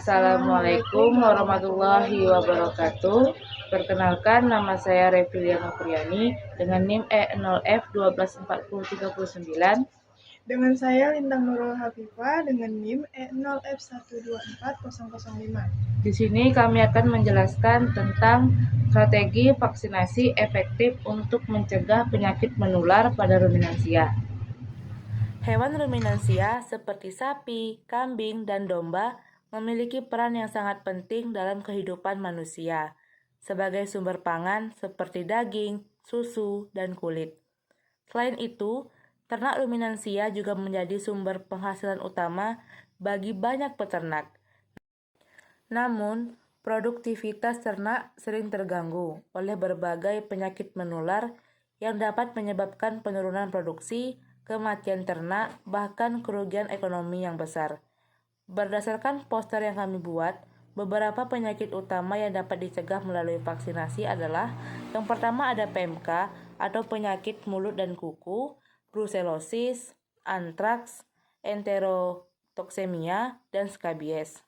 Assalamualaikum warahmatullahi wabarakatuh. Perkenalkan, nama saya Reviliana Priani dengan NIM E0F124039. Dengan saya Lintang Nurul Hafifah dengan NIM E0F124005. Di sini kami akan menjelaskan tentang strategi vaksinasi efektif untuk mencegah penyakit menular pada ruminansia. Hewan ruminansia seperti sapi, kambing, dan domba memiliki peran yang sangat penting dalam kehidupan manusia sebagai sumber pangan seperti daging, susu, dan kulit. Selain itu, ternak ruminansia juga menjadi sumber penghasilan utama bagi banyak peternak. Namun, produktivitas ternak sering terganggu oleh berbagai penyakit menular yang dapat menyebabkan penurunan produksi, kematian ternak, bahkan kerugian ekonomi yang besar. Berdasarkan poster yang kami buat, beberapa penyakit utama yang dapat dicegah melalui vaksinasi adalah yang pertama ada PMK atau penyakit mulut dan kuku, brusellosis, antraks, enterotoksemia, dan skabies.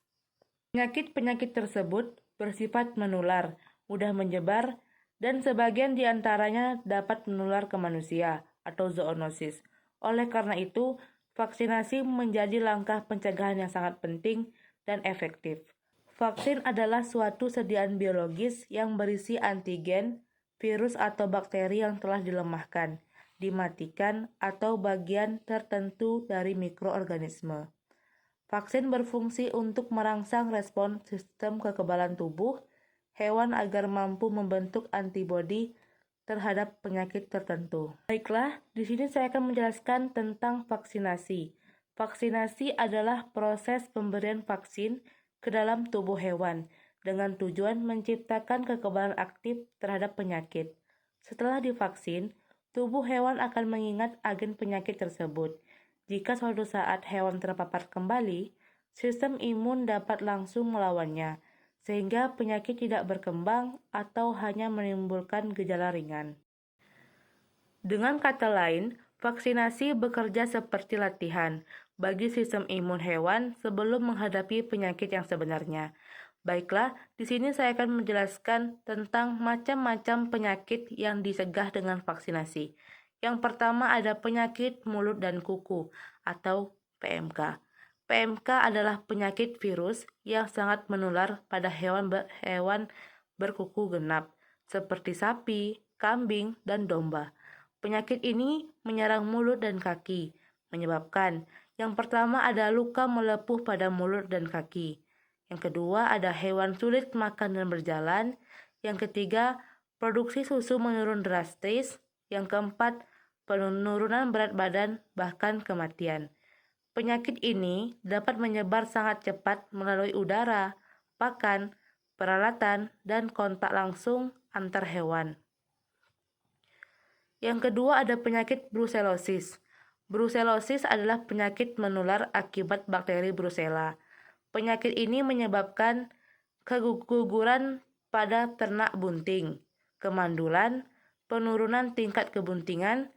Penyakit-penyakit tersebut bersifat menular, mudah menyebar, dan sebagian di antaranya dapat menular ke manusia atau zoonosis. Oleh karena itu, vaksinasi menjadi langkah pencegahan yang sangat penting dan efektif. Vaksin adalah suatu sediaan biologis yang berisi antigen, virus atau bakteri yang telah dilemahkan, dimatikan, atau bagian tertentu dari mikroorganisme. Vaksin berfungsi untuk merangsang respon sistem kekebalan tubuh hewan agar mampu membentuk antibodi terhadap penyakit tertentu. Baiklah, di sini saya akan menjelaskan tentang vaksinasi. Vaksinasi adalah proses pemberian vaksin ke dalam tubuh hewan dengan tujuan menciptakan kekebalan aktif terhadap penyakit. Setelah divaksin, tubuh hewan akan mengingat agen penyakit tersebut. Jika suatu saat hewan terpapar kembali, sistem imun dapat langsung melawannya, sehingga penyakit tidak berkembang atau hanya menimbulkan gejala ringan. Dengan kata lain, vaksinasi bekerja seperti latihan bagi sistem imun hewan sebelum menghadapi penyakit yang sebenarnya. Baiklah, di sini saya akan menjelaskan tentang macam-macam penyakit yang dicegah dengan vaksinasi. Yang pertama ada penyakit mulut dan kuku atau PMK. PMK adalah penyakit virus yang sangat menular pada hewan berkuku genap, seperti sapi, kambing, dan domba. Penyakit ini menyerang mulut dan kaki, menyebabkan yang pertama ada luka melepuh pada mulut dan kaki. Yang kedua ada hewan sulit makan dan berjalan. Yang ketiga, produksi susu menurun drastis. Yang keempat, penurunan berat badan bahkan kematian. Penyakit ini dapat menyebar sangat cepat melalui udara, pakan, peralatan, dan kontak langsung antar hewan. Yang kedua ada penyakit brusellosis. Brusellosis adalah penyakit menular akibat bakteri Brucella. Penyakit ini menyebabkan keguguran pada ternak bunting, kemandulan, penurunan tingkat kebuntingan,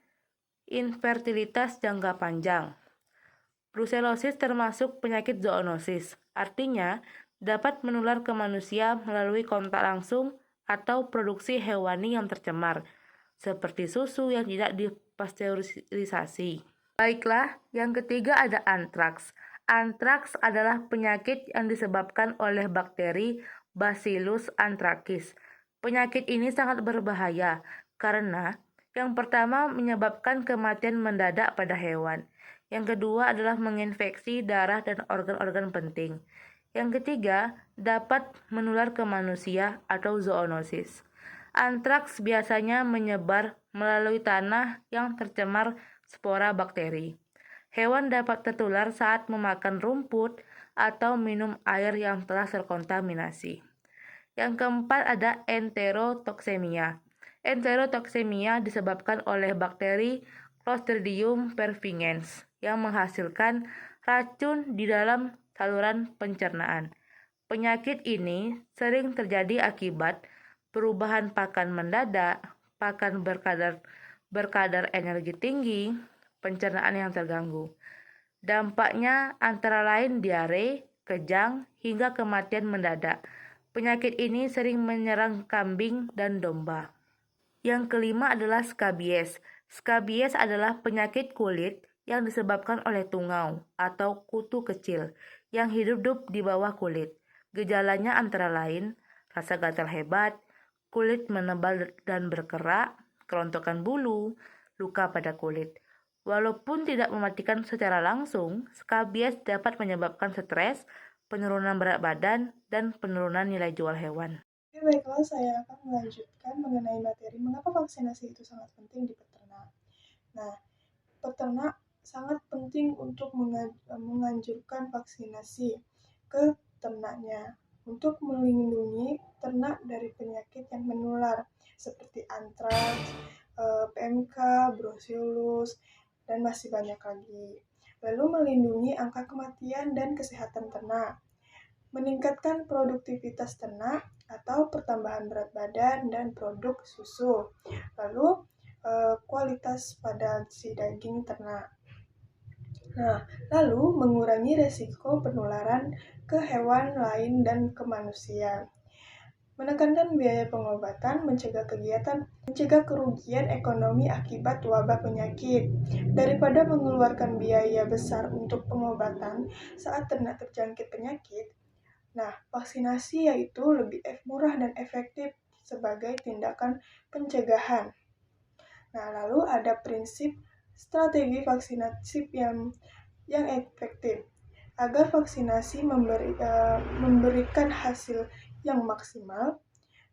infertilitas jangka panjang. Brusellosis termasuk penyakit zoonosis, artinya dapat menular ke manusia melalui kontak langsung atau produksi hewani yang tercemar, seperti susu yang tidak dipasteurisasi. Baiklah, yang ketiga ada antraks. Antraks adalah penyakit yang disebabkan oleh bakteri Bacillus anthracis. Penyakit ini sangat berbahaya karena yang pertama menyebabkan kematian mendadak pada hewan. Yang kedua adalah menginfeksi darah dan organ-organ penting. Yang ketiga, dapat menular ke manusia atau zoonosis. Antraks biasanya menyebar melalui tanah yang tercemar spora bakteri. Hewan dapat tertular saat memakan rumput atau minum air yang telah terkontaminasi. Yang keempat ada enterotoksemia. Enterotoksemia disebabkan oleh bakteri Clostridium perfringens yang menghasilkan racun di dalam saluran pencernaan. Penyakit ini sering terjadi akibat perubahan pakan mendadak, pakan berkadar energi tinggi, pencernaan yang terganggu. Dampaknya antara lain diare, kejang, hingga kematian mendadak. Penyakit ini sering menyerang kambing dan domba. Yang kelima adalah skabies. Skabies adalah penyakit kulit yang disebabkan oleh tungau atau kutu kecil yang hidup di bawah kulit. Gejalanya antara lain rasa gatal hebat, kulit menebal dan berkerak, kerontokan bulu, luka pada kulit. Walaupun tidak mematikan secara langsung, skabies dapat menyebabkan stres, penurunan berat badan, dan penurunan nilai jual hewan. Oke, baiklah, saya akan melanjutkan mengenai materi mengapa vaksinasi itu sangat penting di peternak. Nah, peternak sangat penting untuk menganjurkan vaksinasi ke ternaknya untuk melindungi ternak dari penyakit yang menular seperti antraks, PMK, brucellus, dan masih banyak lagi. Lalu melindungi angka kematian dan kesehatan ternak, meningkatkan produktivitas ternak atau pertambahan berat badan dan produk susu. Lalu kualitas pada si daging ternak. Nah, lalu mengurangi resiko penularan ke hewan lain dan ke manusia. Menekankan biaya pengobatan, mencegah kerugian ekonomi akibat wabah penyakit. Daripada mengeluarkan biaya besar untuk pengobatan saat ternak terjangkit penyakit, nah, vaksinasi yaitu lebih murah dan efektif sebagai tindakan pencegahan. Nah, lalu ada prinsip strategi vaksinasi yang efektif. Agar vaksinasi memberikan hasil yang maksimal,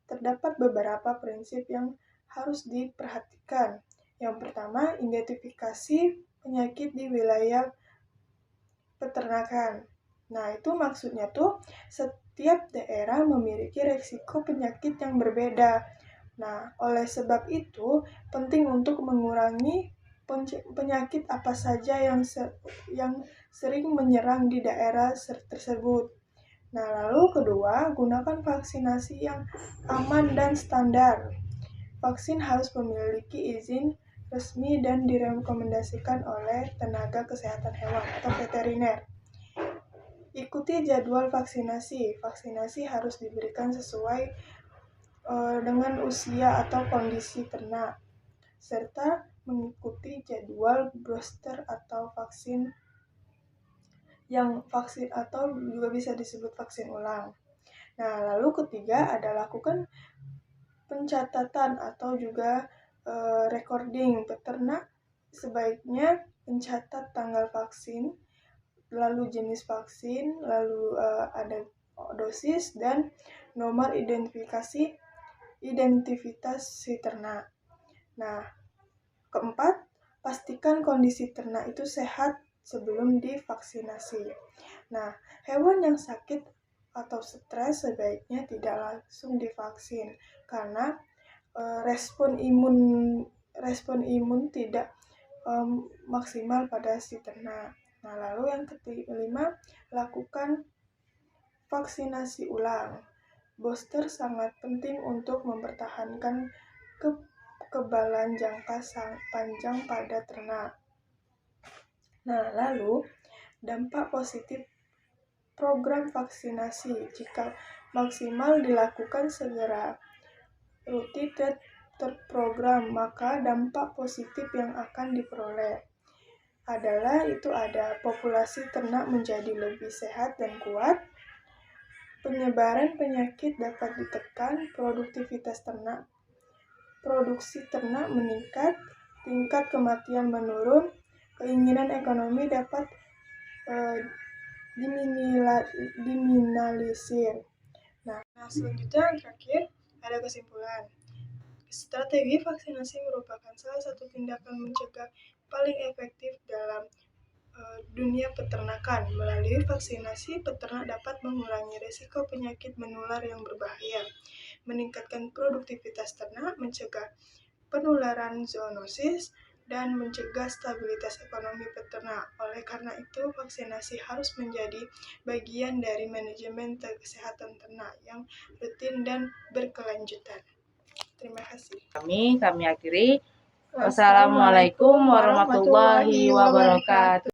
terdapat beberapa prinsip yang harus diperhatikan. Yang pertama, identifikasi penyakit di wilayah peternakan. Nah, itu maksudnya tuh setiap daerah memiliki risiko penyakit yang berbeda. Nah, oleh sebab itu penting untuk mengurangi penyakit apa saja yang sering menyerang di daerah tersebut. Nah, lalu kedua, gunakan vaksinasi yang aman dan standar. Vaksin harus memiliki izin resmi dan direkomendasikan oleh tenaga kesehatan hewan atau veteriner. Ikuti jadwal vaksinasi. Vaksinasi harus diberikan sesuai dengan usia atau kondisi ternak, serta mengikuti jadwal booster atau vaksin atau juga bisa disebut vaksin ulang. Nah, lalu ketiga ada lakukan pencatatan atau juga recording. Peternak sebaiknya mencatat tanggal vaksin, lalu jenis vaksin, lalu ada dosis dan nomor identitas si ternak. Nah, keempat, pastikan kondisi ternak itu sehat sebelum divaksinasi. Nah, hewan yang sakit atau stres sebaiknya tidak langsung divaksin karena respon imun tidak maksimal pada si ternak. Nah, lalu yang kelima, lakukan vaksinasi ulang. Booster sangat penting untuk mempertahankan kekebalan jangka panjang pada ternak. Nah, lalu dampak positif program vaksinasi jika maksimal dilakukan segera, rutin dan terprogram, maka dampak positif yang akan diperoleh adalah ada populasi ternak menjadi lebih sehat dan kuat, penyebaran penyakit dapat ditekan, produksi ternak meningkat, tingkat kematian menurun, keinginan ekonomi dapat diminimalisir. Nah, selanjutnya yang terakhir ada kesimpulan. Strategi vaksinasi merupakan salah satu tindakan mencegah paling efektif dalam dunia peternakan. Melalui vaksinasi, peternak dapat mengurangi risiko penyakit menular yang berbahaya, meningkatkan produktivitas ternak, mencegah penularan zoonosis, dan mencegah stabilitas ekonomi peternak. Oleh karena itu, vaksinasi harus menjadi bagian dari manajemen kesehatan ternak yang rutin dan berkelanjutan. Terima kasih. Kami akhiri. Wassalamualaikum warahmatullahi wabarakatuh.